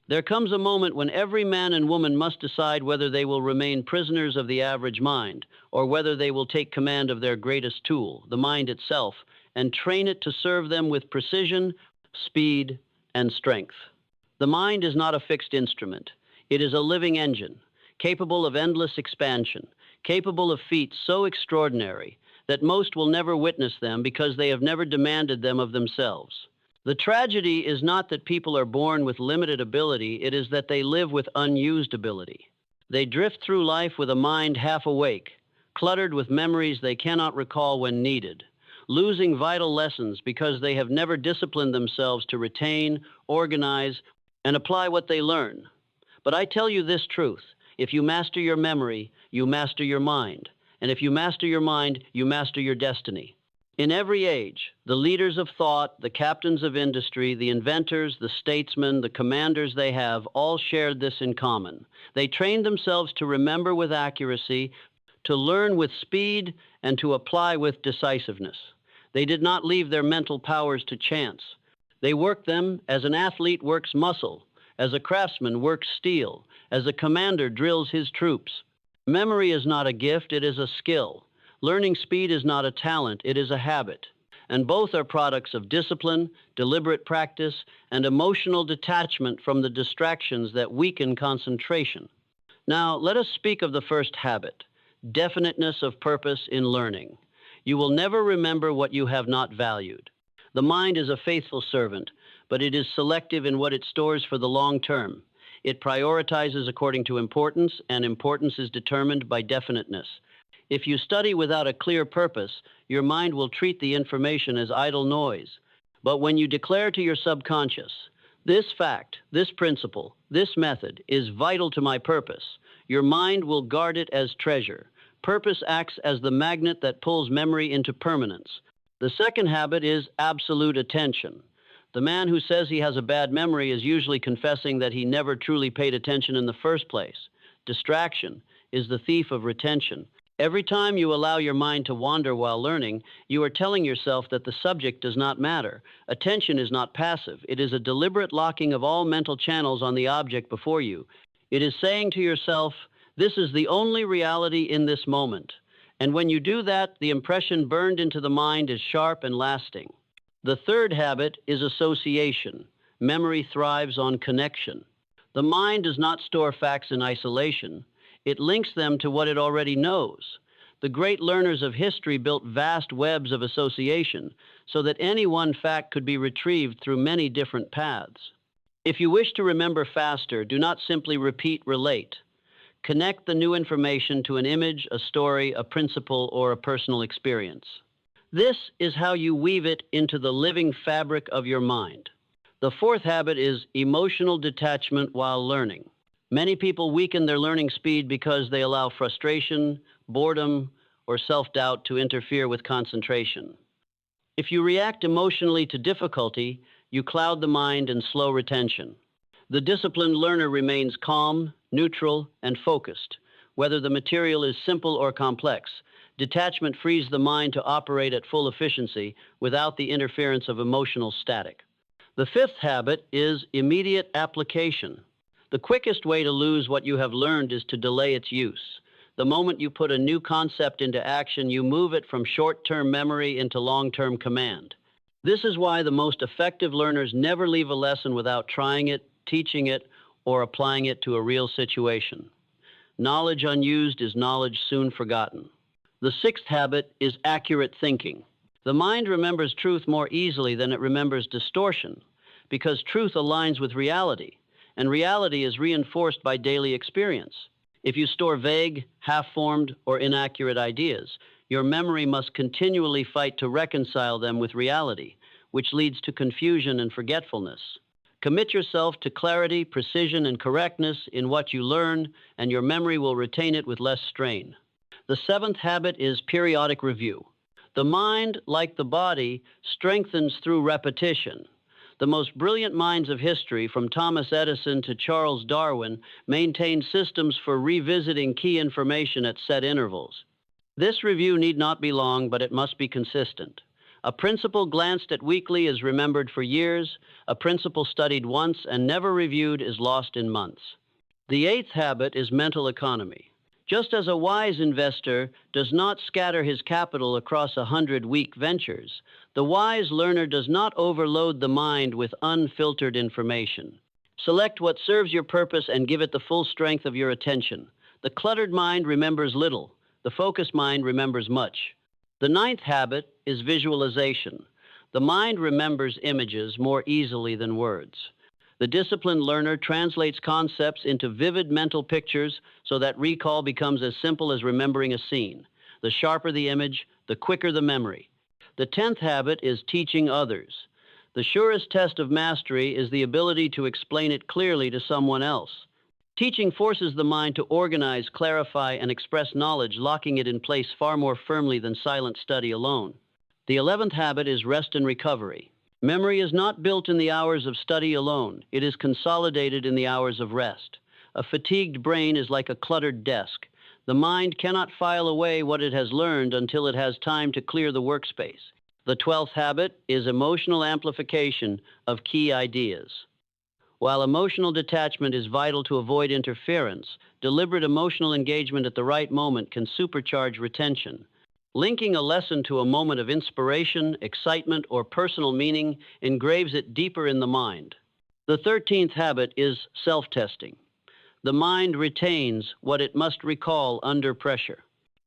There comes a moment when every man and woman must decide whether they will remain prisoners of the average mind, or whether they will take command of their greatest tool, the mind itself, and train it to serve them with precision, speed, and strength. The mind is not a fixed instrument. It is a living engine, capable of endless expansion, capable of feats so extraordinary that most will never witness them because they have never demanded them of themselves. The tragedy is not that people are born with limited ability, it is that they live with unused ability. They drift through life with a mind half awake, cluttered with memories they cannot recall when needed, losing vital lessons because they have never disciplined themselves to retain, organize, and apply what they learn. But I tell you this truth: if you master your memory, you master your mind. And if you master your mind, you master your destiny. In every age, the leaders of thought, the captains of industry, the inventors, the statesmen, the commanders they have, all shared this in common. They trained themselves to remember with accuracy, to learn with speed, and to apply with decisiveness. They did not leave their mental powers to chance. They worked them as an athlete works muscle, as a craftsman works steel, as a commander drills his troops. Memory is not a gift, it is a skill. Learning speed is not a talent, it is a habit. And both are products of discipline, deliberate practice, and emotional detachment from the distractions that weaken concentration. Now, let us speak of the first habit: definiteness of purpose in learning. You will never remember what you have not valued. The mind is a faithful servant, but it is selective in what it stores for the long term. It prioritizes according to importance, and importance is determined by definiteness. If you study without a clear purpose, your mind will treat the information as idle noise. But when you declare to your subconscious, "This fact, this principle, this method is vital to my purpose," your mind will guard it as treasure. Purpose acts as the magnet that pulls memory into permanence. The second habit is absolute attention. The man who says he has a bad memory is usually confessing that he never truly paid attention in the first place. Distraction is the thief of retention. Every time you allow your mind to wander while learning, you are telling yourself that the subject does not matter. Attention is not passive. It is a deliberate locking of all mental channels on the object before you. It is saying to yourself, "This is the only reality in this moment." And when you do that, the impression burned into the mind is sharp and lasting. The third habit is association. Memory thrives on connection. The mind does not store facts in isolation. It links them to what it already knows. The great learners of history built vast webs of association so that any one fact could be retrieved through many different paths. If you wish to remember faster, do not simply repeat, relate. Connect the new information to an image, a story, a principle, or a personal experience. This is how you weave it into the living fabric of your mind. The fourth habit is emotional detachment while learning. Many people weaken their learning speed because they allow frustration, boredom, or self-doubt to interfere with concentration. If you react emotionally to difficulty, you cloud the mind and slow retention. The disciplined learner remains calm, neutral, and focused, whether the material is simple or complex. Detachment frees the mind to operate at full efficiency without the interference of emotional static. The fifth habit is immediate application. The quickest way to lose what you have learned is to delay its use. The moment you put a new concept into action, you move it from short-term memory into long-term command. This is why the most effective learners never leave a lesson without trying it, teaching it, or applying it to a real situation. Knowledge unused is knowledge soon forgotten. The sixth habit is accurate thinking. The mind remembers truth more easily than it remembers distortion, because truth aligns with reality, and reality is reinforced by daily experience. If you store vague, half-formed, or inaccurate ideas, your memory must continually fight to reconcile them with reality, which leads to confusion and forgetfulness. Commit yourself to clarity, precision, and correctness in what you learn, and your memory will retain it with less strain. The seventh habit is periodic review. The mind, like the body, strengthens through repetition. The most brilliant minds of history, from Thomas Edison to Charles Darwin, maintained systems for revisiting key information at set intervals. This review need not be long, but it must be consistent. A principle glanced at weekly is remembered for years. A principle studied once and never reviewed is lost in months. The eighth habit is mental economy. Just as a wise investor does not scatter his capital across 100 weak ventures, the wise learner does not overload the mind with unfiltered information. Select what serves your purpose and give it the full strength of your attention. The cluttered mind remembers little. The focused mind remembers much. The ninth habit is visualization. The mind remembers images more easily than words. The disciplined learner translates concepts into vivid mental pictures so that recall becomes as simple as remembering a scene. The sharper the image, the quicker the memory. The 10th habit is teaching others. The surest test of mastery is the ability to explain it clearly to someone else. Teaching forces the mind to organize, clarify, and express knowledge, locking it in place far more firmly than silent study alone. The 11th habit is rest and recovery. Memory is not built in the hours of study alone. It is consolidated in the hours of rest. A fatigued brain is like a cluttered desk. The mind cannot file away what it has learned until it has time to clear the workspace. The 12th habit is emotional amplification of key ideas. While emotional detachment is vital to avoid interference, deliberate emotional engagement at the right moment can supercharge retention. Linking a lesson to a moment of inspiration, excitement, or personal meaning engraves it deeper in the mind. The 13th habit is self-testing. The mind retains what it must recall under pressure.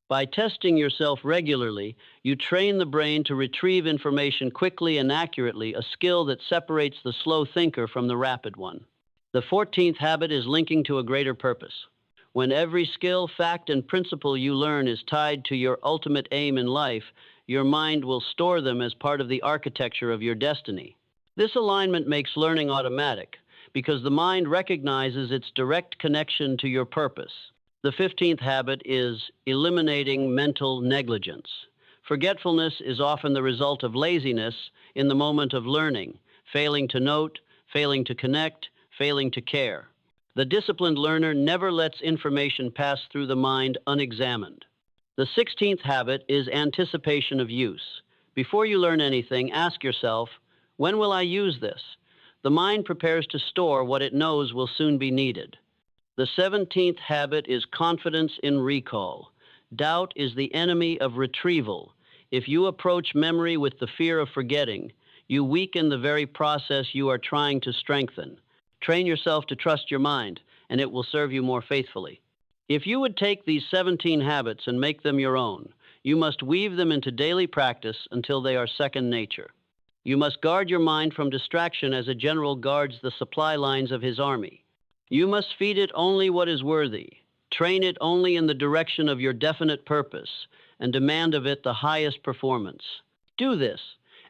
By testing yourself regularly, you train the brain to retrieve information quickly and accurately, a skill that separates the slow thinker from the rapid one. The 14th habit is linking to a greater purpose. When every skill, fact, and principle you learn is tied to your ultimate aim in life, your mind will store them as part of the architecture of your destiny. This alignment makes learning automatic because the mind recognizes its direct connection to your purpose. The 15th habit is eliminating mental negligence. Forgetfulness is often the result of laziness in the moment of learning, failing to note, failing to connect, failing to care. The disciplined learner never lets information pass through the mind unexamined. The 16th habit is anticipation of use. Before you learn anything, ask yourself, when will I use this? The mind prepares to store what it knows will soon be needed. The 17th habit is confidence in recall. Doubt is the enemy of retrieval. If you approach memory with the fear of forgetting, you weaken the very process you are trying to strengthen. Train yourself to trust your mind, and it will serve you more faithfully. If you would take these 17 habits and make them your own, you must weave them into daily practice until they are second nature. You must guard your mind from distraction as a general guards the supply lines of his army. You must feed it only what is worthy, train it only in the direction of your definite purpose, and demand of it the highest performance. Do this,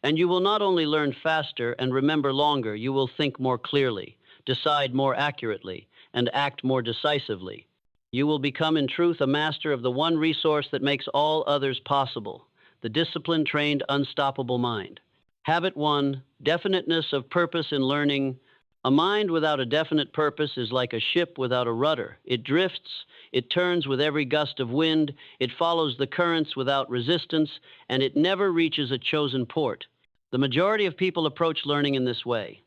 and you will not only learn faster and remember longer, you will think more clearly, decide more accurately, and act more decisively. You will become in truth a master of the one resource that makes all others possible, the disciplined, trained, unstoppable mind. Habit 1, definiteness of purpose in learning. A mind without a definite purpose is like a ship without a rudder. It drifts, it turns with every gust of wind, it follows the currents without resistance, and it never reaches a chosen port. The majority of people approach learning in this way.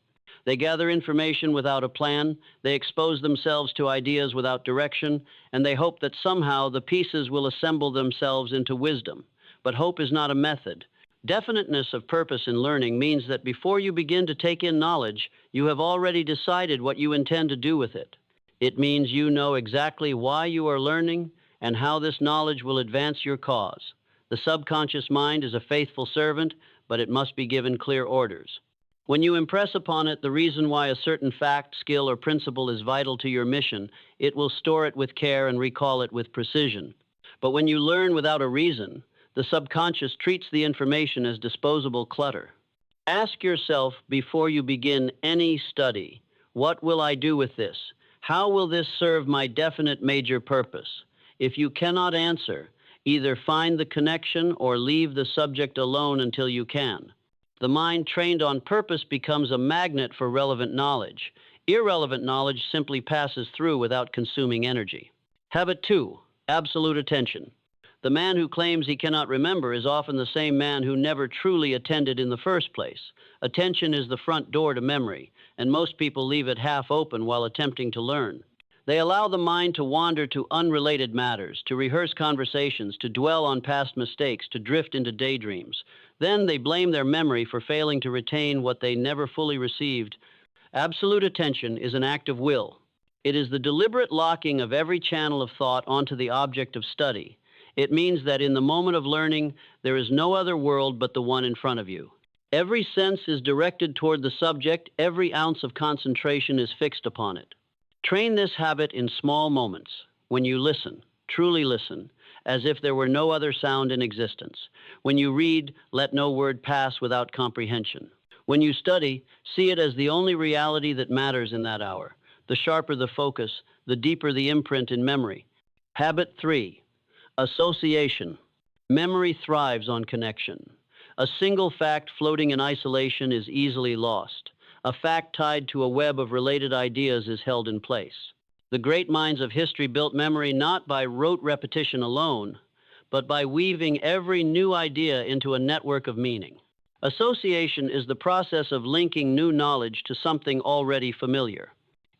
They gather information without a plan, they expose themselves to ideas without direction, and they hope that somehow the pieces will assemble themselves into wisdom. But hope is not a method. Definiteness of purpose in learning means that before you begin to take in knowledge, you have already decided what you intend to do with it. It means you know exactly why you are learning and how this knowledge will advance your cause. The subconscious mind is a faithful servant, but it must be given clear orders. When you impress upon it the reason why a certain fact, skill, or principle is vital to your mission, it will store it with care and recall it with precision. But when you learn without a reason, the subconscious treats the information as disposable clutter. Ask yourself before you begin any study, what will I do with this? How will this serve my definite major purpose? If you cannot answer, either find the connection or leave the subject alone until you can. The mind trained on purpose becomes a magnet for relevant knowledge. Irrelevant knowledge simply passes through without consuming energy. Habit 2, absolute attention. The man who claims he cannot remember is often the same man who never truly attended in the first place. Attention is the front door to memory, and most people leave it half open while attempting to learn. They allow the mind to wander to unrelated matters, to rehearse conversations, to dwell on past mistakes, to drift into daydreams. Then they blame their memory for failing to retain what they never fully received. Absolute attention is an act of will. It is the deliberate locking of every channel of thought onto the object of study. It means that in the moment of learning, there is no other world but the one in front of you. Every sense is directed toward the subject, every ounce of concentration is fixed upon it. Train this habit in small moments, when you listen, truly listen, as if there were no other sound in existence. When you read, let no word pass without comprehension. When you study, see it as the only reality that matters in that hour. The sharper the focus, the deeper the imprint in memory. Habit 3, association. Memory thrives on connection. A single fact floating in isolation is easily lost. A fact tied to a web of related ideas is held in place. The great minds of history built memory not by rote repetition alone, but by weaving every new idea into a network of meaning. Association is the process of linking new knowledge to something already familiar.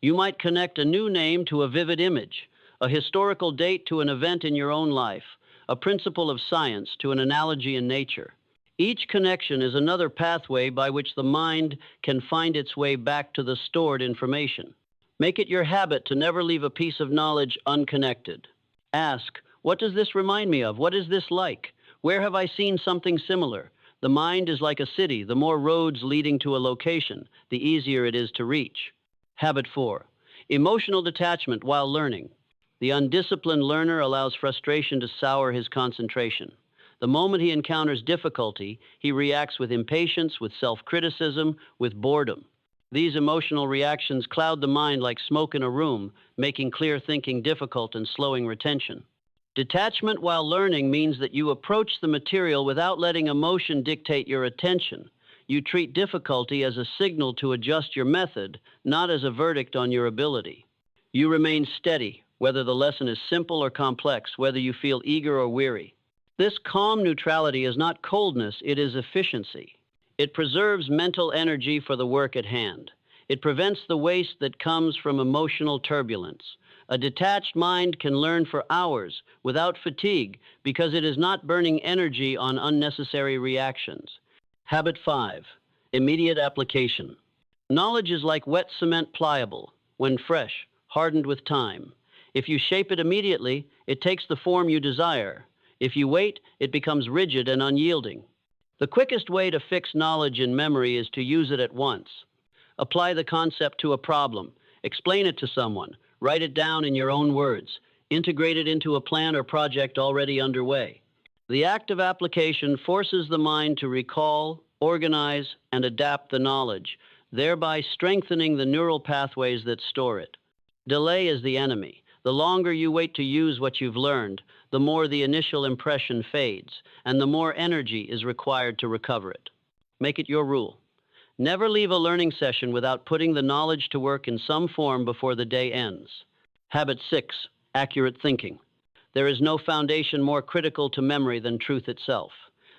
You might connect a new name to a vivid image, a historical date to an event in your own life, a principle of science to an analogy in nature. Each connection is another pathway by which the mind can find its way back to the stored information. Make it your habit to never leave a piece of knowledge unconnected. Ask, what does this remind me of? What is this like? Where have I seen something similar? The mind is like a city. The more roads leading to a location, the easier it is to reach. Habit 4, emotional detachment while learning. The undisciplined learner allows frustration to sour his concentration. The moment he encounters difficulty, he reacts with impatience, with self-criticism, with boredom. These emotional reactions cloud the mind like smoke in a room, making clear thinking difficult and slowing retention. Detachment while learning means that you approach the material without letting emotion dictate your attention. You treat difficulty as a signal to adjust your method, not as a verdict on your ability. You remain steady, whether the lesson is simple or complex, whether you feel eager or weary. This calm neutrality is not coldness, it is efficiency. It preserves mental energy for the work at hand. It prevents the waste that comes from emotional turbulence. A detached mind can learn for hours without fatigue because it is not burning energy on unnecessary reactions. Habit 5, immediate application. Knowledge is like wet cement, pliable, when fresh, hardened with time. If you shape it immediately, it takes the form you desire. If you wait, it becomes rigid and unyielding. The quickest way to fix knowledge in memory is to use it at once. Apply the concept to a problem. Explain it to someone. Write it down in your own words. Integrate it into a plan or project already underway. The act of application forces the mind to recall, organize, and adapt the knowledge, thereby strengthening the neural pathways that store it. Delay is the enemy. The longer you wait to use what you've learned, the more the initial impression fades, and the more energy is required to recover it. Make it your rule. Never leave a learning session without putting the knowledge to work in some form before the day ends. Habit 6, accurate thinking. There is no foundation more critical to memory than truth itself.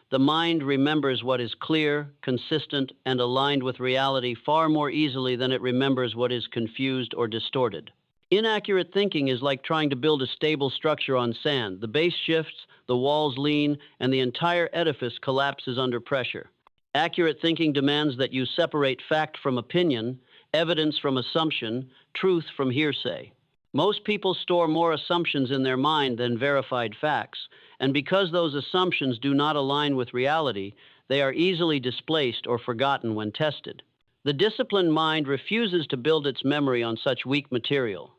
The mind remembers what is clear, consistent, and aligned with reality far more easily than it remembers what is confused or distorted. Inaccurate thinking is like trying to build a stable structure on sand. The base shifts, the walls lean, and the entire edifice collapses under pressure. Accurate thinking demands that you separate fact from opinion, evidence from assumption, truth from hearsay. Most people store more assumptions in their mind than verified facts, and because those assumptions do not align with reality, they are easily displaced or forgotten when tested. The disciplined mind refuses to build its memory on such weak material.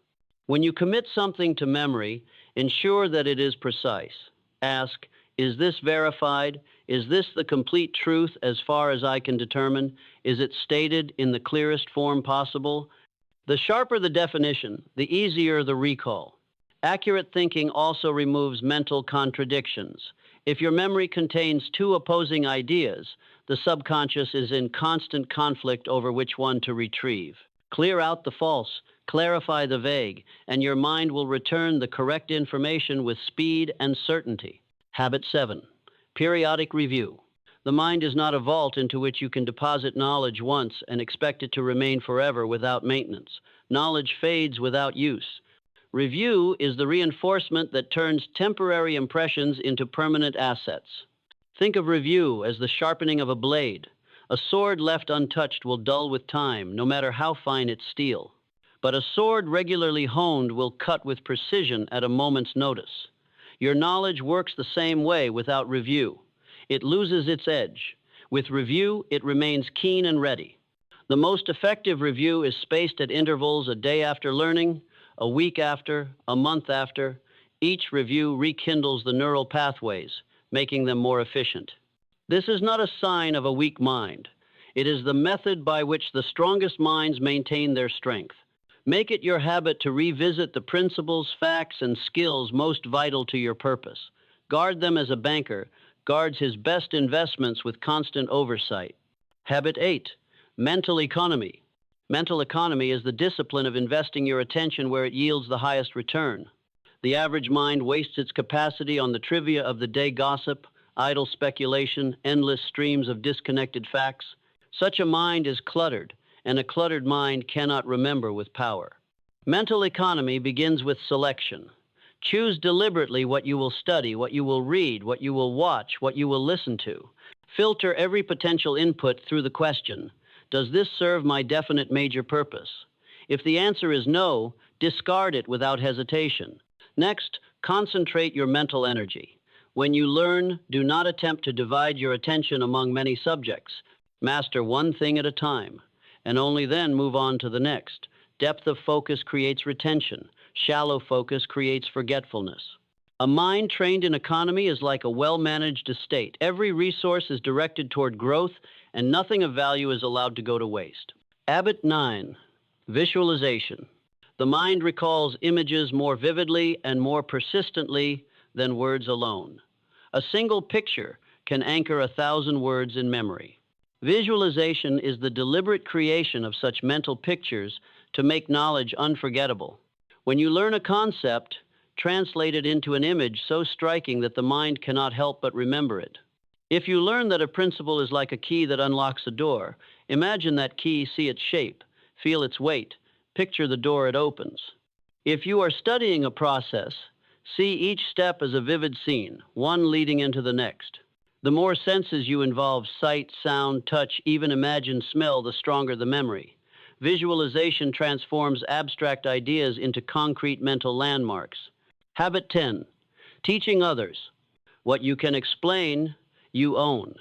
When you commit something to memory, ensure that it is precise. Ask, is this verified? Is this the complete truth as far as I can determine? Is it stated in the clearest form possible? The sharper the definition, the easier the recall. Accurate thinking also removes mental contradictions. If your memory contains two opposing ideas, the subconscious is in constant conflict over which one to retrieve. Clear out the false, clarify the vague, and your mind will return the correct information with speed and certainty. Habit 7. Periodic review. The mind is not a vault into which you can deposit knowledge once and expect it to remain forever without maintenance. Knowledge fades without use. Review is the reinforcement that turns temporary impressions into permanent assets. Think of review as the sharpening of a blade. A sword left untouched will dull with time, no matter how fine its steel. But a sword regularly honed will cut with precision at a moment's notice. Your knowledge works the same way without review. It loses its edge. With review, it remains keen and ready. The most effective review is spaced at intervals a day after learning, a week after, a month after. Each review rekindles the neural pathways, making them more efficient. This is not a sign of a weak mind. It is the method by which the strongest minds maintain their strength. Make it your habit to revisit the principles, facts, and skills most vital to your purpose. Guard them as a banker guards his best investments with constant oversight. Habit 8. Mental economy. Mental economy is the discipline of investing your attention where it yields the highest return. The average mind wastes its capacity on the trivia of the day gossip, idle speculation, endless streams of disconnected facts. Such a mind is cluttered, and a cluttered mind cannot remember with power. Mental economy begins with selection. Choose deliberately what you will study, what you will read, what you will watch, what you will listen to. Filter every potential input through the question, does this serve my definite major purpose? If the answer is no, discard it without hesitation. Next, concentrate your mental energy. When you learn, do not attempt to divide your attention among many subjects. Master one thing at a time, and only then move on to the next. Depth of focus creates retention. Shallow focus creates forgetfulness. A mind trained in economy is like a well-managed estate. Every resource is directed toward growth, and nothing of value is allowed to go to waste. Habit 9. Visualization. The mind recalls images more vividly and more persistently than words alone. A single picture can anchor 1,000 words in memory. Visualization is the deliberate creation of such mental pictures to make knowledge unforgettable. When you learn a concept, translate it into an image so striking that the mind cannot help but remember it. If you learn that a principle is like a key that unlocks a door, imagine that key, see its shape, feel its weight, picture the door it opens. If you are studying a process, see each step as a vivid scene, one leading into the next. The more senses you involve, sight, sound, touch, even imagine smell, the stronger the memory. Visualization transforms abstract ideas into concrete mental landmarks. Habit 10. Teaching others. What you can explain, you own.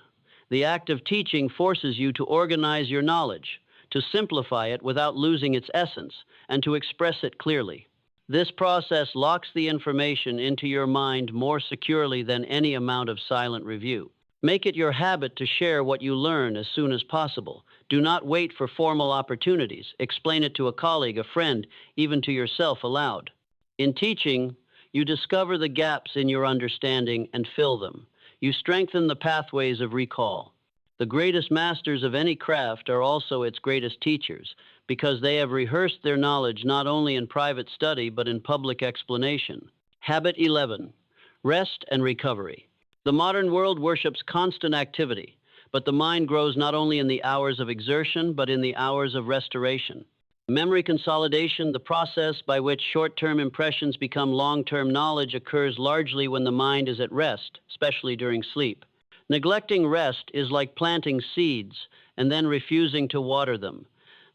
The act of teaching forces you to organize your knowledge, to simplify it without losing its essence, and to express it clearly. This process locks the information into your mind more securely than any amount of silent review. Make it your habit to share what you learn as soon as possible. Do not wait for formal opportunities. Explain it to a colleague, a friend, even to yourself aloud. In teaching, you discover the gaps in your understanding and fill them. You strengthen the pathways of recall. The greatest masters of any craft are also its greatest teachers, because they have rehearsed their knowledge not only in private study but in public explanation. Habit 11. Rest and recovery. The modern world worships constant activity, but the mind grows not only in the hours of exertion but in the hours of restoration. Memory consolidation, the process by which short-term impressions become long-term knowledge, occurs largely when the mind is at rest, especially during sleep. Neglecting rest is like planting seeds and then refusing to water them.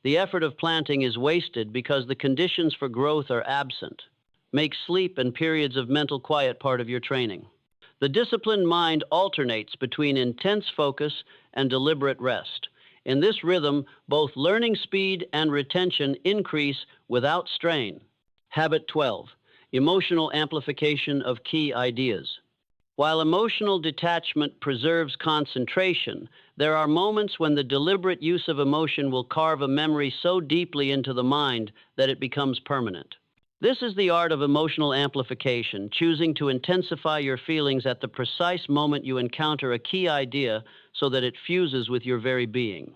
The effort of planting is wasted because the conditions for growth are absent. Make sleep and periods of mental quiet part of your training. The disciplined mind alternates between intense focus and deliberate rest. In this rhythm, both learning speed and retention increase without strain. Habit 12. Emotional amplification of key ideas. While emotional detachment preserves concentration, there are moments when the deliberate use of emotion will carve a memory so deeply into the mind that it becomes permanent. This is the art of emotional amplification, choosing to intensify your feelings at the precise moment you encounter a key idea so that it fuses with your very being.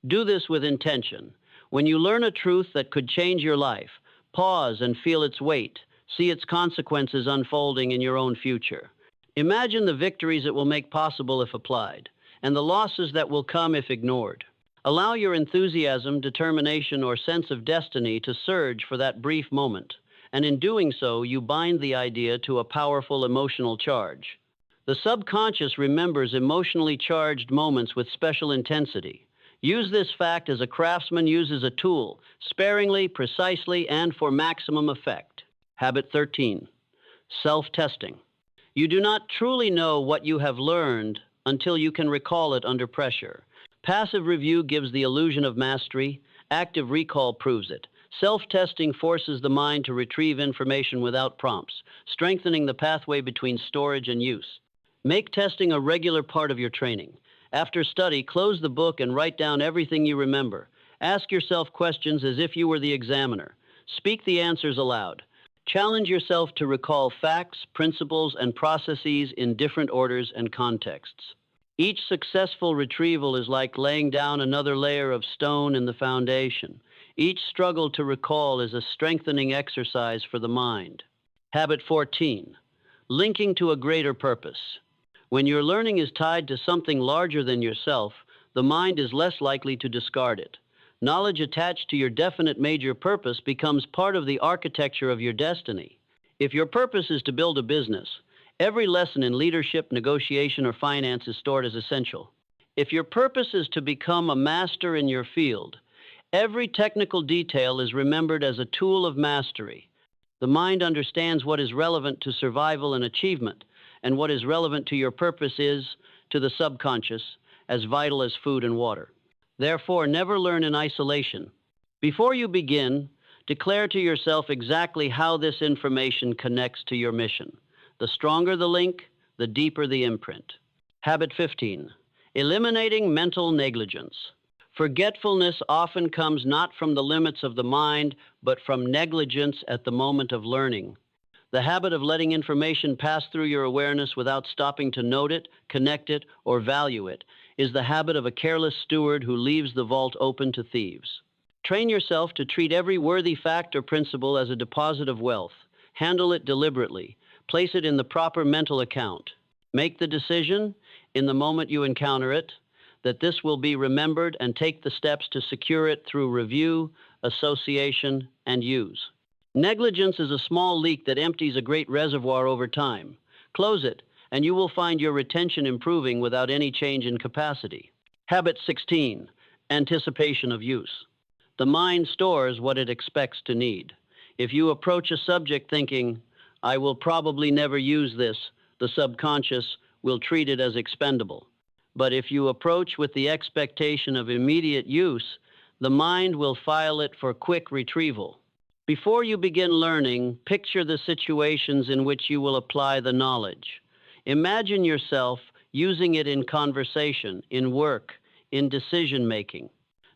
Do this with intention. When you learn a truth that could change your life, pause and feel its weight. See its consequences unfolding in your own future. Imagine the victories it will make possible if applied, and the losses that will come if ignored. Allow your enthusiasm, determination, or sense of destiny to surge for that brief moment, and in doing so, you bind the idea to a powerful emotional charge. The subconscious remembers emotionally charged moments with special intensity. Use this fact as a craftsman uses a tool, sparingly, precisely, and for maximum effect. Habit 13. Self-testing. You do not truly know what you have learned until you can recall it under pressure. Passive review gives the illusion of mastery. Active recall proves it. Self-testing forces the mind to retrieve information without prompts, strengthening the pathway between storage and use. Make testing a regular part of your training. After study, close the book and write down everything you remember. Ask yourself questions as if you were the examiner. Speak the answers aloud. Challenge yourself to recall facts, principles, and processes in different orders and contexts. Each successful retrieval is like laying down another layer of stone in the foundation. Each struggle to recall is a strengthening exercise for the mind. Habit 14. Linking to a greater purpose. When your learning is tied to something larger than yourself, the mind is less likely to discard it. Knowledge attached to your definite major purpose becomes part of the architecture of your destiny. If your purpose is to build a business, every lesson in leadership, negotiation, or finance is stored as essential. If your purpose is to become a master in your field, every technical detail is remembered as a tool of mastery. The mind understands what is relevant to survival and achievement, and what is relevant to your purpose is, to the subconscious, as vital as food and water. Therefore, never learn in isolation. Before you begin, declare to yourself exactly how this information connects to your mission. The stronger the link, the deeper the imprint. Habit 15. Eliminating mental negligence. Forgetfulness often comes not from the limits of the mind, but from negligence at the moment of learning. The habit of letting information pass through your awareness without stopping to note it, connect it, or value it is the habit of a careless steward who leaves the vault open to thieves. Train yourself to treat every worthy fact or principle as a deposit of wealth. Handle it deliberately. Place it in the proper mental account. Make the decision, in the moment you encounter it, that this will be remembered, and take the steps to secure it through review, association, and use. Negligence is a small leak that empties a great reservoir over time. Close it, and you will find your retention improving without any change in capacity. Habit 16. Anticipation of use. The mind stores what it expects to need. If you approach a subject thinking, "I will probably never use this," the subconscious will treat it as expendable. But if you approach with the expectation of immediate use, the mind will file it for quick retrieval. Before you begin learning, picture the situations in which you will apply the knowledge. Imagine yourself using it in conversation, in work, in decision-making.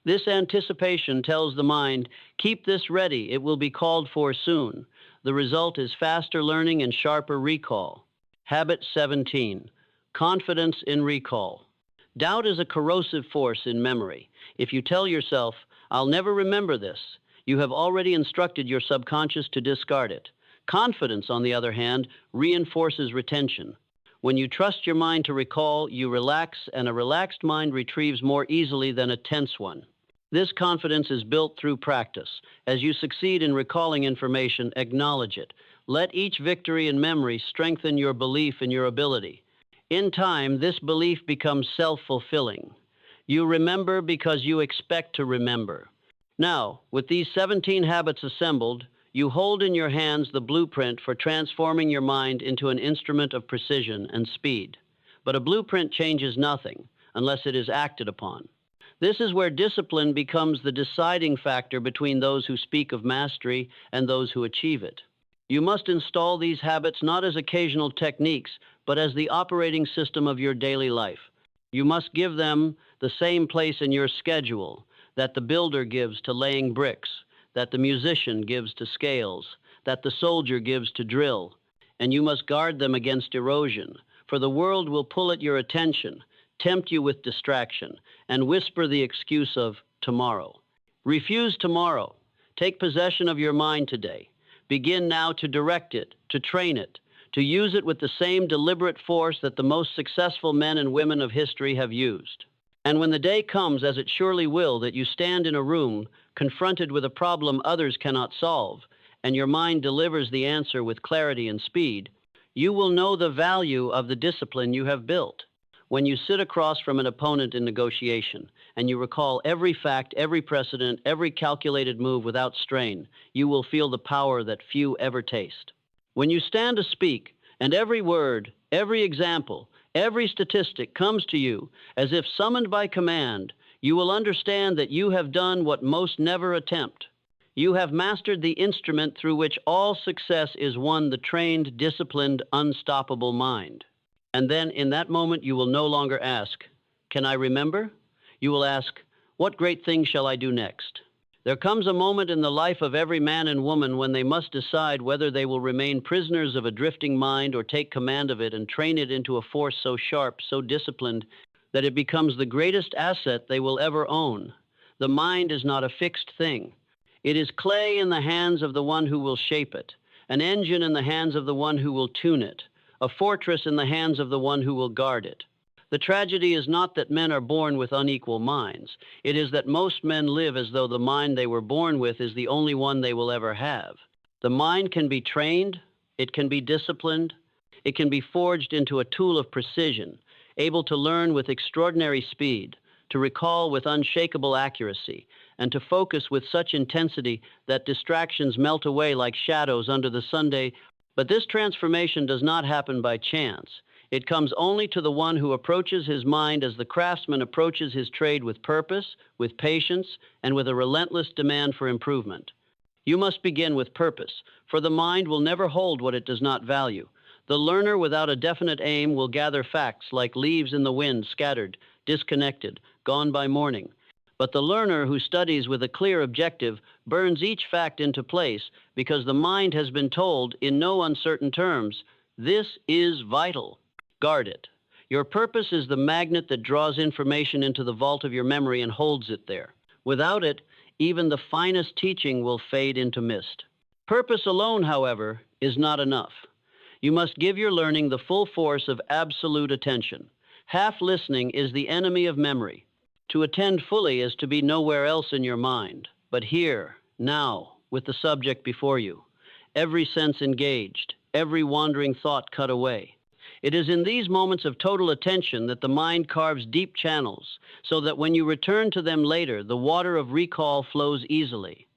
This anticipation tells the mind, "Keep this ready, it will be called for soon." The result is faster learning and sharper recall. Habit 17. Confidence in recall. Doubt is a corrosive force in memory. If you tell yourself, "I'll never remember this," you have already instructed your subconscious to discard it. Confidence, on the other hand, reinforces retention. When you trust your mind to recall, you relax, and a relaxed mind retrieves more easily than a tense one. This confidence is built through practice. As you succeed in recalling information, acknowledge it. Let each victory in memory strengthen your belief in your ability. In time, this belief becomes self-fulfilling. You remember because you expect to remember. Now, with these 17 habits assembled, you hold in your hands the blueprint for transforming your mind into an instrument of precision and speed. But a blueprint changes nothing unless it is acted upon. This is where discipline becomes the deciding factor between those who speak of mastery and those who achieve it. You must install these habits not as occasional techniques, but as the operating system of your daily life. You must give them the same place in your schedule that the builder gives to laying bricks, that the musician gives to scales, that the soldier gives to drill, and you must guard them against erosion, for the world will pull at your attention, tempt you with distraction, and whisper the excuse of tomorrow. Refuse tomorrow. Take possession of your mind today. Begin now to direct it, to train it, to use it with the same deliberate force that the most successful men and women of history have used. And when the day comes, as it surely will, that you stand in a room confronted with a problem others cannot solve, and your mind delivers the answer with clarity and speed, you will know the value of the discipline you have built. When you sit across from an opponent in negotiation and you recall every fact, every precedent, every calculated move without strain, you will feel the power that few ever taste. When you stand to speak and every word, every example, every statistic comes to you as if summoned by command, you will understand that you have done what most never attempt. You have mastered the instrument through which all success is won, the trained, disciplined, unstoppable mind. And then in that moment you will no longer ask, "Can I remember?" You will ask, "What great thing shall I do next?" There comes a moment in the life of every man and woman when they must decide whether they will remain prisoners of a drifting mind or take command of it and train it into a force so sharp, so disciplined, that it becomes the greatest asset they will ever own. The mind is not a fixed thing. It is clay in the hands of the one who will shape it, an engine in the hands of the one who will tune it, a fortress in the hands of the one who will guard it. The tragedy is not that men are born with unequal minds. It is that most men live as though the mind they were born with is the only one they will ever have. The mind can be trained, it can be disciplined, it can be forged into a tool of precision, able to learn with extraordinary speed, to recall with unshakable accuracy, and to focus with such intensity that distractions melt away like shadows under the Sunday. But this transformation does not happen by chance. It comes only to the one who approaches his mind as the craftsman approaches his trade, with purpose, with patience, and with a relentless demand for improvement. You must begin with purpose, for the mind will never hold what it does not value. The learner without a definite aim will gather facts like leaves in the wind, scattered, disconnected, gone by morning. But the learner who studies with a clear objective burns each fact into place because the mind has been told in no uncertain terms, "This is vital. Guard it." Your purpose is the magnet that draws information into the vault of your memory and holds it there. Without it, even the finest teaching will fade into mist. Purpose alone, however, is not enough. You must give your learning the full force of absolute attention. Half listening is the enemy of memory. To attend fully is to be nowhere else in your mind, but here, now, with the subject before you. Every sense engaged, every wandering thought cut away. It is in these moments of total attention that the mind carves deep channels, so that when you return to them later, the water of recall flows easily.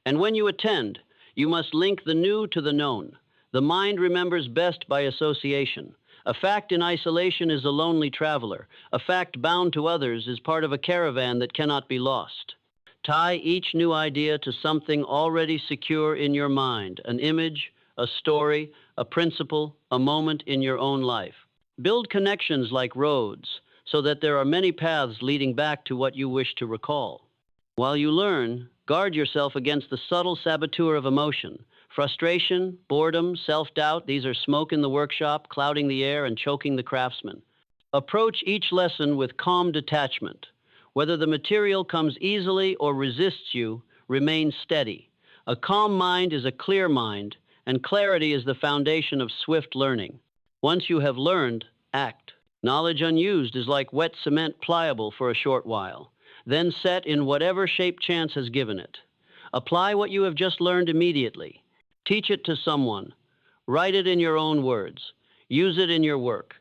And when you attend, you must link the new to the known. The mind remembers best by association. A fact in isolation is a lonely traveler. A fact bound to others is part of a caravan that cannot be lost. Tie each new idea to something already secure in your mind, an image, a story, a principle, a moment in your own life. Build connections like roads, so that there are many paths leading back to what you wish to recall. While you learn, guard yourself against the subtle saboteur of emotion. Frustration, boredom, self-doubt, these are smoke in the workshop, clouding the air and choking the craftsman. Approach each lesson with calm detachment. Whether the material comes easily or resists you, remain steady. A calm mind is a clear mind, and clarity is the foundation of swift learning. Once you have learned, act. Knowledge unused is like wet cement, pliable for a short while, then set in whatever shape chance has given it. Apply what you have just learned immediately. Teach it to someone. Write it in your own words. Use it in your work.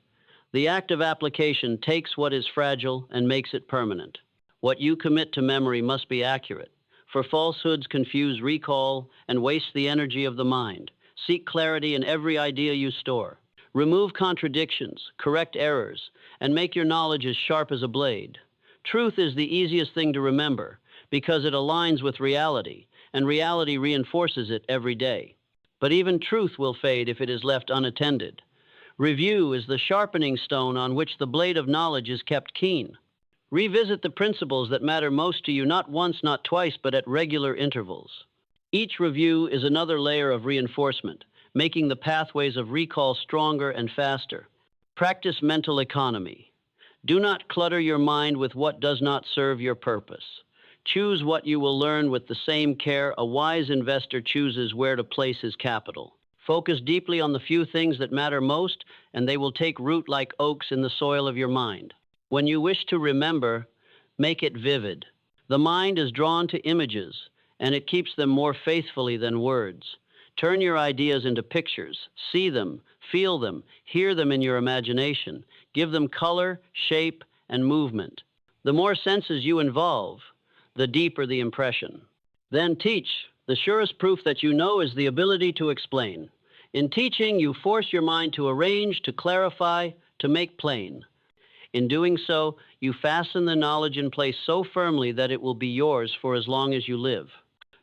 The act of application takes what is fragile and makes it permanent. What you commit to memory must be accurate, for falsehoods confuse recall and waste the energy of the mind. Seek clarity in every idea you store. Remove contradictions, correct errors, and make your knowledge as sharp as a blade. Truth is the easiest thing to remember because it aligns with reality, and reality reinforces it every day. But even truth will fade if it is left unattended. Review is the sharpening stone on which the blade of knowledge is kept keen. Revisit the principles that matter most to you, not once, not twice, but at regular intervals. Each review is another layer of reinforcement, making the pathways of recall stronger and faster. Practice mental economy. Do not clutter your mind with what does not serve your purpose. Choose what you will learn with the same care a wise investor chooses where to place his capital. Focus deeply on the few things that matter most, and they will take root like oaks in the soil of your mind. When you wish to remember, make it vivid. The mind is drawn to images, and it keeps them more faithfully than words. Turn your ideas into pictures. See them, feel them, hear them in your imagination. Give them color, shape, and movement. The more senses you involve, the deeper the impression. Then teach. The surest proof that you know is the ability to explain. In teaching, you force your mind to arrange, to clarify, to make plain. In doing so, you fasten the knowledge in place so firmly that it will be yours for as long as you live.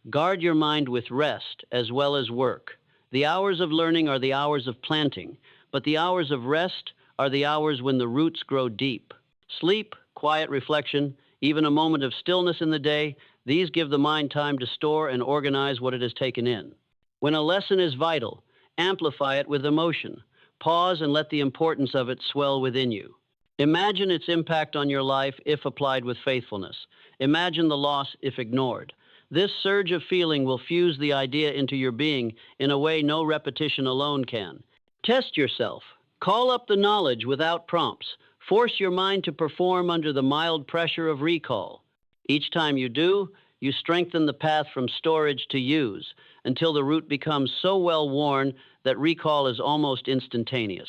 Guard your mind with rest as well as work. The hours of learning are the hours of planting, but the hours of rest are the hours when the roots grow deep. Sleep, quiet reflection, even a moment of stillness in the day, these give the mind time to store and organize what it has taken in. When a lesson is vital, amplify it with emotion. Pause and let the importance of it swell within you. Imagine its impact on your life if applied with faithfulness. Imagine the loss if ignored. This surge of feeling will fuse the idea into your being in a way no repetition alone can. Test yourself. Call up the knowledge without prompts. Force your mind to perform under the mild pressure of recall. Each time you do, you strengthen the path from storage to use until the root becomes so well worn that recall is almost instantaneous.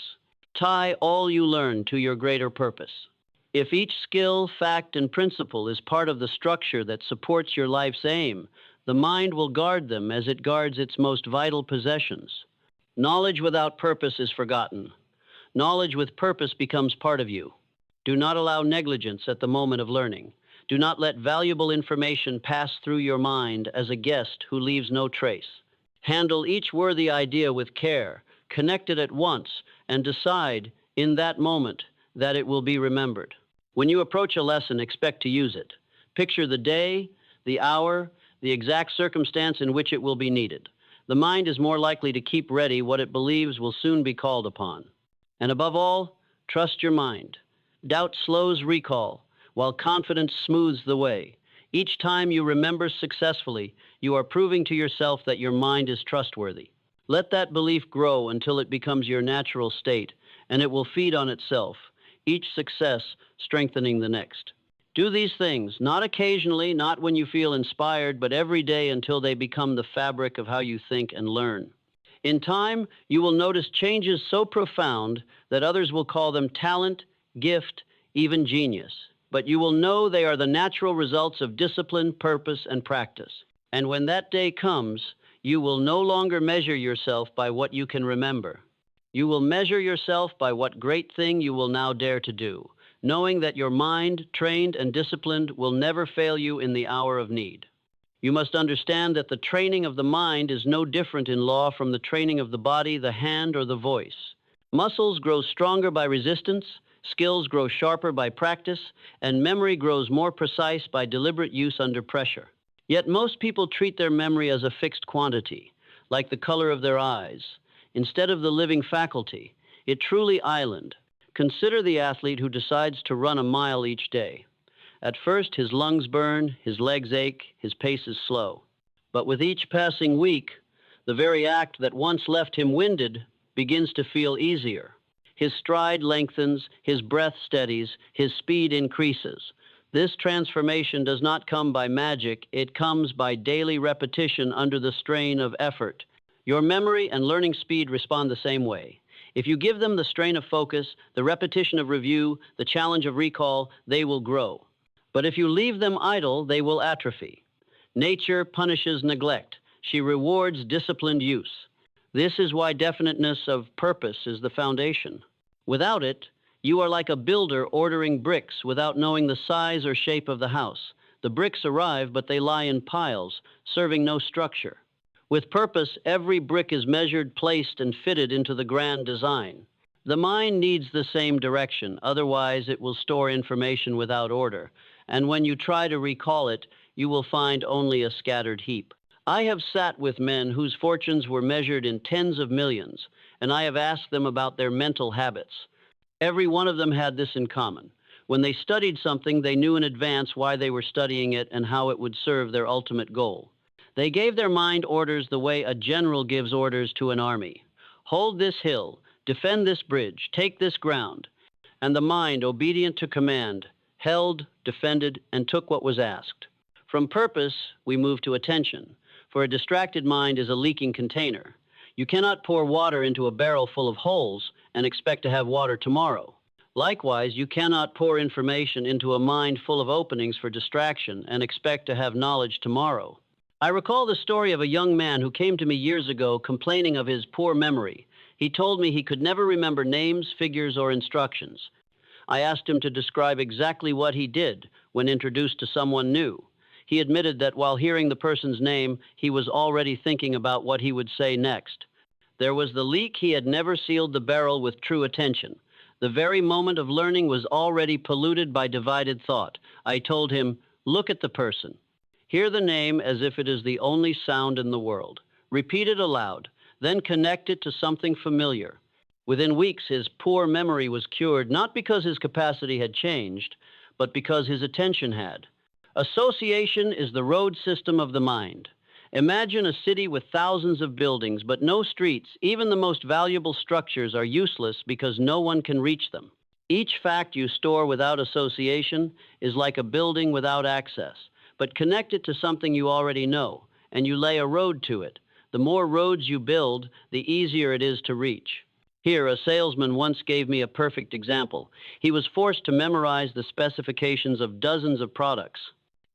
Tie all you learn to your greater purpose. If each skill, fact, and principle is part of the structure that supports your life's aim, the mind will guard them as it guards its most vital possessions. Knowledge without purpose is forgotten. Knowledge with purpose becomes part of you. Do not allow negligence at the moment of learning. Do not let valuable information pass through your mind as a guest who leaves no trace. Handle each worthy idea with care, connect it at once, and decide in that moment that it will be remembered. When you approach a lesson, expect to use it. Picture the day, the hour, the exact circumstance in which it will be needed. The mind is more likely to keep ready what it believes will soon be called upon. And above all, trust your mind. Doubt slows recall, while confidence smooths the way. Each time you remember successfully, you are proving to yourself that your mind is trustworthy. Let that belief grow until it becomes your natural state, and it will feed on itself, each success strengthening the next. Do these things, not occasionally, not when you feel inspired, but every day until they become the fabric of how you think and learn. In time, you will notice changes so profound that others will call them talent, gift, even genius. But you will know they are the natural results of discipline, purpose, and practice. And when that day comes, you will no longer measure yourself by what you can remember. You will measure yourself by what great thing you will now dare to do, knowing that your mind, trained and disciplined, will never fail you in the hour of need. You must understand that the training of the mind is no different in law from the training of the body, the hand, or the voice. Muscles grow stronger by resistance, skills grow sharper by practice, and memory grows more precise by deliberate use under pressure. Yet most people treat their memory as a fixed quantity, like the color of their eyes. Instead of the living faculty, it truly island. Consider the athlete who decides to run a mile each day. At first, his lungs burn, his legs ache, his pace is slow. But with each passing week, the very act that once left him winded begins to feel easier. His stride lengthens, his breath steadies, his speed increases. This transformation does not come by magic, it comes by daily repetition under the strain of effort. Your memory and learning speed respond the same way. If you give them the strain of focus, the repetition of review, the challenge of recall, they will grow. But if you leave them idle, they will atrophy. Nature punishes neglect. She rewards disciplined use. This is why definiteness of purpose is the foundation. Without it, you are like a builder ordering bricks without knowing the size or shape of the house. The bricks arrive, but they lie in piles, serving no structure. With purpose, every brick is measured, placed, and fitted into the grand design. The mind needs the same direction, otherwise it will store information without order, and when you try to recall it, you will find only a scattered heap. I have sat with men whose fortunes were measured in tens of millions, and I have asked them about their mental habits. Every one of them had this in common. When they studied something, they knew in advance why they were studying it and how it would serve their ultimate goal. They gave their mind orders the way a general gives orders to an army. Hold this hill, defend this bridge, take this ground. And the mind, obedient to command, held, defended, and took what was asked. From purpose, we move to attention, for a distracted mind is a leaking container. You cannot pour water into a barrel full of holes and expect to have water tomorrow. Likewise, you cannot pour information into a mind full of openings for distraction and expect to have knowledge tomorrow. I recall the story of a young man who came to me years ago complaining of his poor memory. He told me he could never remember names, figures, or instructions. I asked him to describe exactly what he did when introduced to someone new. He admitted that while hearing the person's name, he was already thinking about what he would say next. There was the leak. He had never sealed the barrel with true attention. The very moment of learning was already polluted by divided thought. I told him, look at the person. Hear the name as if it is the only sound in the world. Repeat it aloud, then connect it to something familiar. Within weeks, his poor memory was cured, not because his capacity had changed, but because his attention had. Association is the road system of the mind. Imagine a city with thousands of buildings, but no streets. Even the most valuable structures are useless because no one can reach them. Each fact you store without association is like a building without access. But connect it to something you already know, and you lay a road to it. The more roads you build, the easier it is to reach. Here, a salesman once gave me a perfect example. He was forced to memorize the specifications of dozens of products.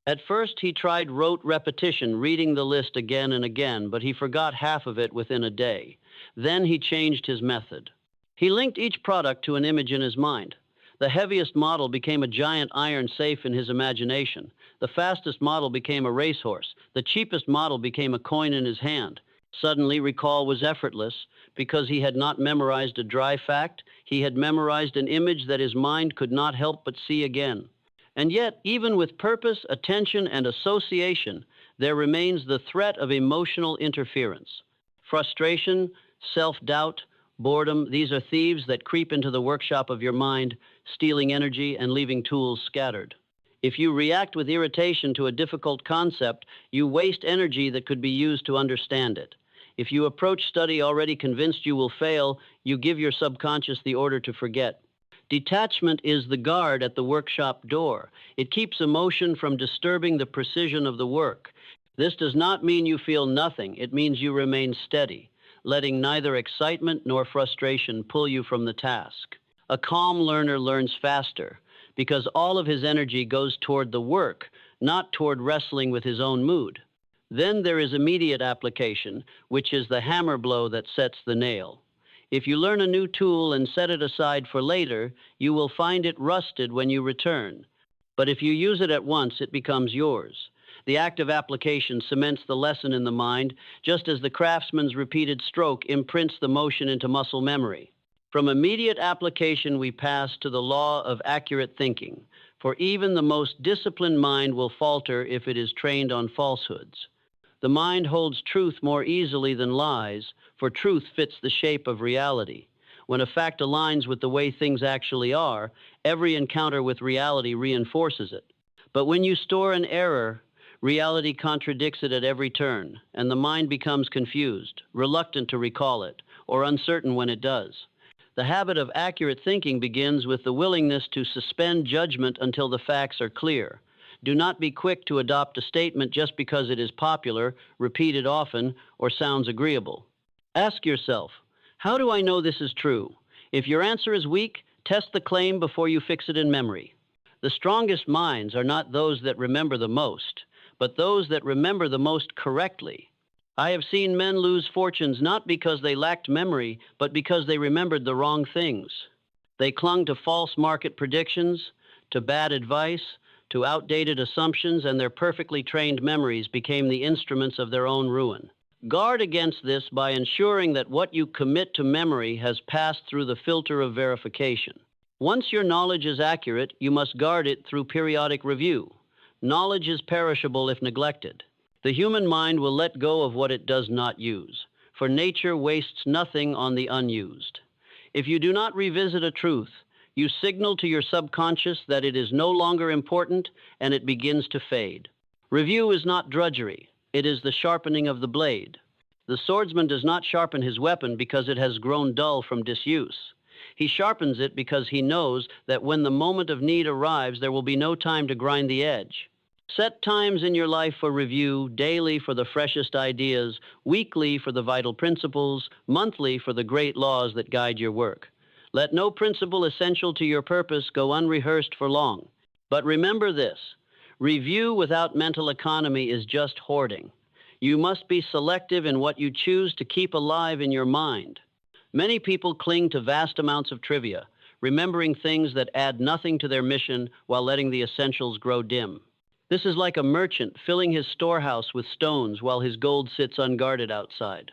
At first, he tried rote repetition, reading the list again and again, but he forgot half of it within a day. Then he changed his method. He linked each product to an image in his mind. The heaviest model became a giant iron safe in his imagination. The fastest model became a racehorse. The cheapest model became a coin in his hand. Suddenly, recall was effortless because he had not memorized a dry fact. He had memorized an image that his mind could not help but see again. And yet, even with purpose, attention, and association, there remains the threat of emotional interference. Frustration, self-doubt, boredom, these are thieves that creep into the workshop of your mind, stealing energy and leaving tools scattered. If you react with irritation to a difficult concept, you waste energy that could be used to understand it. If you approach study already convinced you will fail, you give your subconscious the order to forget. Detachment is the guard at the workshop door. It keeps emotion from disturbing the precision of the work. This does not mean you feel nothing. It means you remain steady, letting neither excitement nor frustration pull you from the task. A calm learner learns faster because all of his energy goes toward the work, not toward wrestling with his own mood. Then there is immediate application, which is the hammer blow that sets the nail. If you learn a new tool and set it aside for later, you will find it rusted when you return. But if you use it at once, it becomes yours. The act of application cements the lesson in the mind, just as the craftsman's repeated stroke imprints the motion into muscle memory. From immediate application, we pass to the law of accurate thinking, for even the most disciplined mind will falter if it is trained on falsehoods. The mind holds truth more easily than lies, for truth fits the shape of reality. When a fact aligns with the way things actually are, every encounter with reality reinforces it. But when you store an error, reality contradicts it at every turn, and the mind becomes confused, reluctant to recall it, or uncertain when it does. The habit of accurate thinking begins with the willingness to suspend judgment until the facts are clear. Do not be quick to adopt a statement just because it is popular, repeated often, or sounds agreeable. Ask yourself, how do I know this is true? If your answer is weak, test the claim before you fix it in memory. The strongest minds are not those that remember the most, but those that remember the most correctly. I have seen men lose fortunes not because they lacked memory, but because they remembered the wrong things. They clung to false market predictions, to bad advice, to outdated assumptions, and their perfectly trained memories became the instruments of their own ruin. Guard against this by ensuring that what you commit to memory has passed through the filter of verification. Once your knowledge is accurate, you must guard it through periodic review. Knowledge is perishable if neglected. The human mind will let go of what it does not use, for nature wastes nothing on the unused. If you do not revisit a truth, you signal to your subconscious that it is no longer important and it begins to fade. Review is not drudgery. It is the sharpening of the blade. The swordsman does not sharpen his weapon because it has grown dull from disuse. He sharpens it because he knows that when the moment of need arrives, there will be no time to grind the edge. Set times in your life for review, daily for the freshest ideas, weekly for the vital principles, monthly for the great laws that guide your work. Let no principle essential to your purpose go unrehearsed for long. But remember this: review without mental economy is just hoarding. You must be selective in what you choose to keep alive in your mind. Many people cling to vast amounts of trivia, remembering things that add nothing to their mission while letting the essentials grow dim. This is like a merchant filling his storehouse with stones while his gold sits unguarded outside.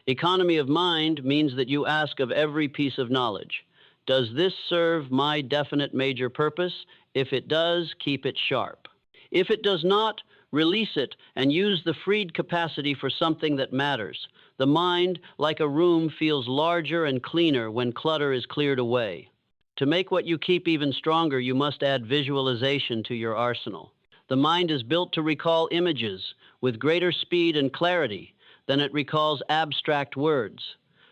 Economy of mind means that you ask of every piece of knowledge, does this serve my definite major purpose? If it does, keep it sharp. If it does not, release it and use the freed capacity for something that matters. The mind, like a room, feels larger and cleaner when clutter is cleared away. To make what you keep even stronger, you must add visualization to your arsenal. The mind is built to recall images with greater speed and clarity than it recalls abstract words.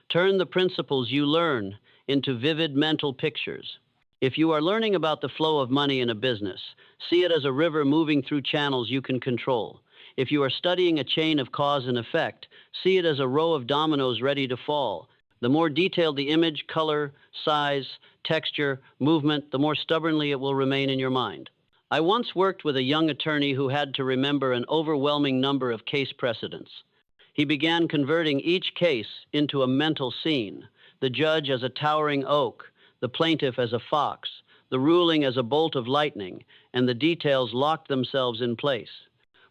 Turn the principles you learn into vivid mental pictures. If you are learning about the flow of money in a business, see it as a river moving through channels you can control. If you are studying a chain of cause and effect, see it as a row of dominoes ready to fall. The more detailed the image, color, size, texture, movement, the more stubbornly it will remain in your mind. I once worked with a young attorney who had to remember an overwhelming number of case precedents. He began converting each case into a mental scene, the judge as a towering oak, the plaintiff as a fox, the ruling as a bolt of lightning, and the details locked themselves in place.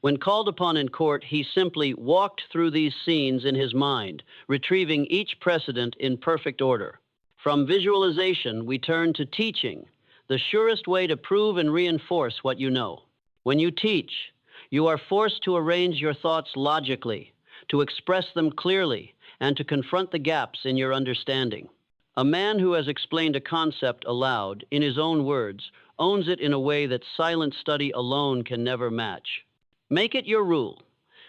When called upon in court, he simply walked through these scenes in his mind, retrieving each precedent in perfect order. From visualization, we turn to teaching, the surest way to prove and reinforce what you know. When you teach, you are forced to arrange your thoughts logically, to express them clearly, and to confront the gaps in your understanding. A man who has explained a concept aloud, in his own words, owns it in a way that silent study alone can never match. Make it your rule.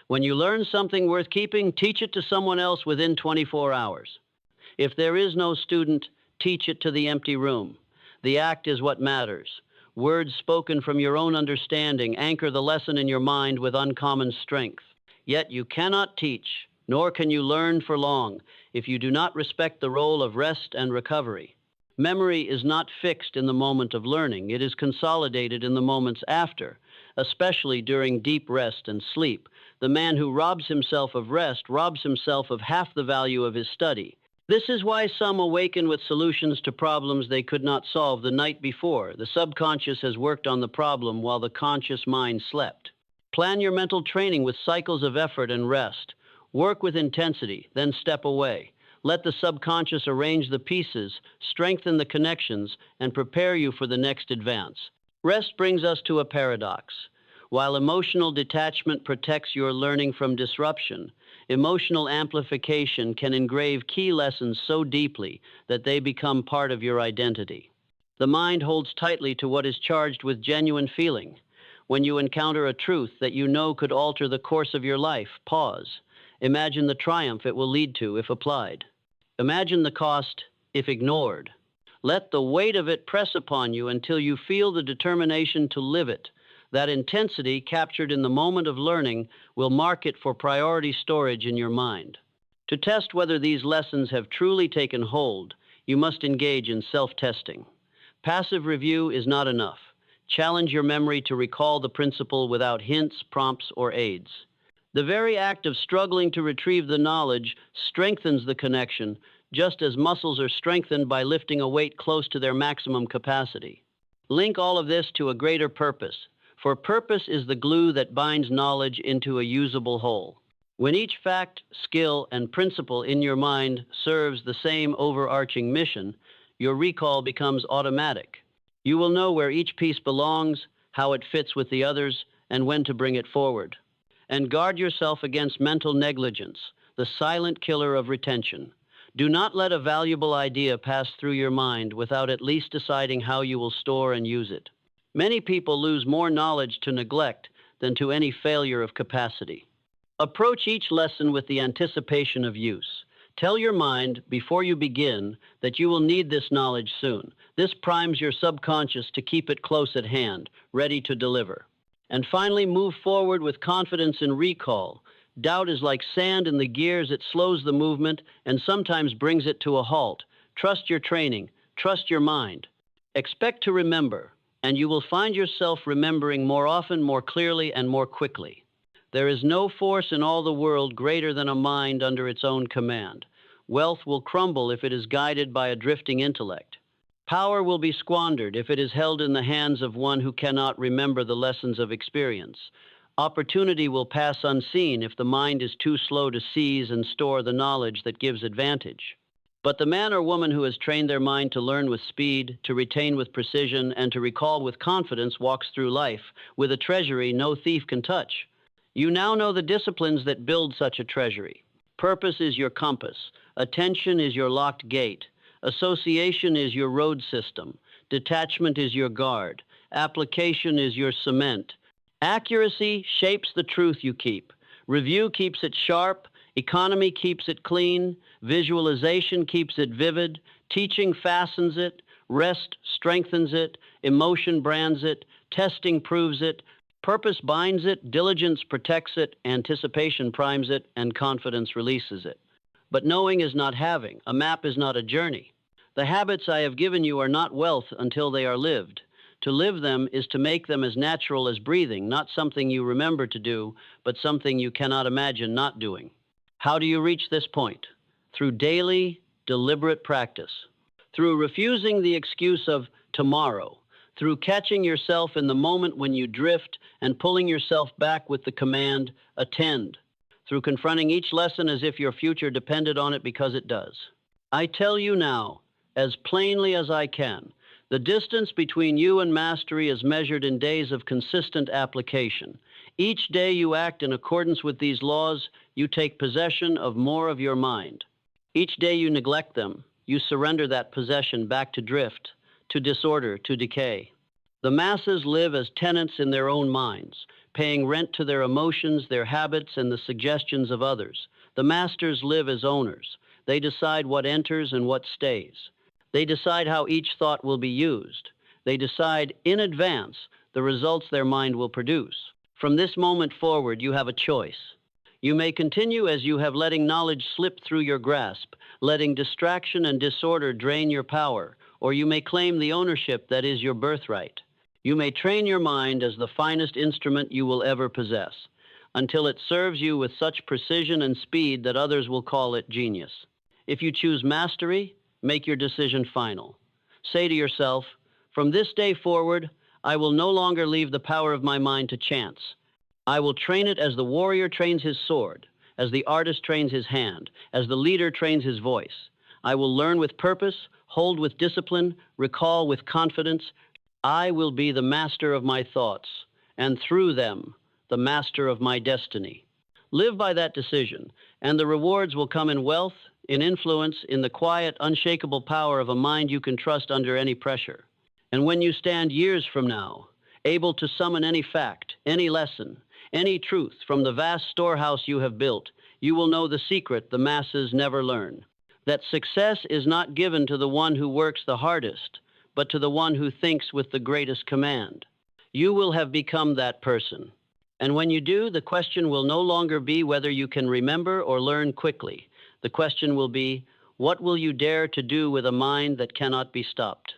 When you learn something worth keeping, teach it to someone else within 24 hours. If there is no student, teach it to the empty room. The act is what matters. Words spoken from your own understanding anchor the lesson in your mind with uncommon strength. Yet you cannot teach, nor can you learn for long, if you do not respect the role of rest and recovery. Memory is not fixed in the moment of learning. It is consolidated in the moments after, especially during deep rest and sleep. The man who robs himself of rest robs himself of half the value of his study. This is why some awaken with solutions to problems they could not solve the night before. The subconscious has worked on the problem while the conscious mind slept. Plan your mental training with cycles of effort and rest. Work with intensity, then step away. Let the subconscious arrange the pieces, strengthen the connections, and prepare you for the next advance. Rest brings us to a paradox. While emotional detachment protects your learning from disruption, emotional amplification can engrave key lessons so deeply that they become part of your identity. The mind holds tightly to what is charged with genuine feeling. When you encounter a truth that you know could alter the course of your life, pause. Imagine the triumph it will lead to if applied. Imagine the cost if ignored. Let the weight of it press upon you until you feel the determination to live it. That intensity, captured in the moment of learning, will mark it for priority storage in your mind. To test whether these lessons have truly taken hold, you must engage in self-testing. Passive review is not enough. Challenge your memory to recall the principle without hints, prompts, or aids. The very act of struggling to retrieve the knowledge strengthens the connection, just as muscles are strengthened by lifting a weight close to their maximum capacity. Link all of this to a greater purpose, for purpose is the glue that binds knowledge into a usable whole. When each fact, skill, and principle in your mind serves the same overarching mission, your recall becomes automatic. You will know where each piece belongs, how it fits with the others, and when to bring it forward. And guard yourself against mental negligence, the silent killer of retention. Do not let a valuable idea pass through your mind without at least deciding how you will store and use it. Many people lose more knowledge to neglect than to any failure of capacity. Approach each lesson with the anticipation of use. Tell your mind before you begin that you will need this knowledge soon. This primes your subconscious to keep it close at hand, ready to deliver. And finally, move forward with confidence and recall. Doubt is like sand in the gears, it slows the movement and sometimes brings it to a halt. Trust your training, trust your mind. Expect to remember, and you will find yourself remembering more often, more clearly, and more quickly. There is no force in all the world greater than a mind under its own command. Wealth will crumble if it is guided by a drifting intellect. Power will be squandered if it is held in the hands of one who cannot remember the lessons of experience. Opportunity will pass unseen if the mind is too slow to seize and store the knowledge that gives advantage. But the man or woman who has trained their mind to learn with speed, to retain with precision, and to recall with confidence walks through life with a treasury no thief can touch. You now know the disciplines that build such a treasury. Purpose is your compass. Attention is your locked gate. Association is your road system. Detachment is your guard. Application is your cement. Accuracy shapes the truth you keep. Review keeps it sharp. Economy keeps it clean. Visualization keeps it vivid. Teaching fastens it. Rest strengthens it. Emotion brands it. Testing proves it. Purpose binds it, diligence protects it, anticipation primes it, and confidence releases it. But knowing is not having. A map is not a journey. The habits I have given you are not wealth until they are lived. To live them is to make them as natural as breathing, not something you remember to do, but something you cannot imagine not doing. How do you reach this point? Through daily, deliberate practice. Through refusing the excuse of tomorrow. Through catching yourself in the moment when you drift and pulling yourself back with the command, attend. Through confronting each lesson as if your future depended on it because it does. I tell you now, as plainly as I can, the distance between you and mastery is measured in days of consistent application. Each day you act in accordance with these laws, you take possession of more of your mind. Each day you neglect them, you surrender that possession back to drift, to disorder, to decay. The masses live as tenants in their own minds, paying rent to their emotions, their habits, and the suggestions of others. The masters live as owners. They decide what enters and what stays. They decide how each thought will be used. They decide in advance the results their mind will produce. From this moment forward, you have a choice. You may continue as you have, letting knowledge slip through your grasp, letting distraction and disorder drain your power, or you may claim the ownership that is your birthright. You may train your mind as the finest instrument you will ever possess, until it serves you with such precision and speed that others will call it genius. If you choose mastery, make your decision final. Say to yourself, from this day forward, I will no longer leave the power of my mind to chance. I will train it as the warrior trains his sword, as the artist trains his hand, as the leader trains his voice. I will learn with purpose, hold with discipline, recall with confidence. I will be the master of my thoughts, and through them, the master of my destiny. Live by that decision, and the rewards will come in wealth, in influence, in the quiet, unshakable power of a mind you can trust under any pressure. And when you stand years from now, able to summon any fact, any lesson, any truth from the vast storehouse you have built, you will know the secret the masses never learn. That success is not given to the one who works the hardest, but to the one who thinks with the greatest command. You will have become that person. And when you do, the question will no longer be whether you can remember or learn quickly. The question will be, what will you dare to do with a mind that cannot be stopped?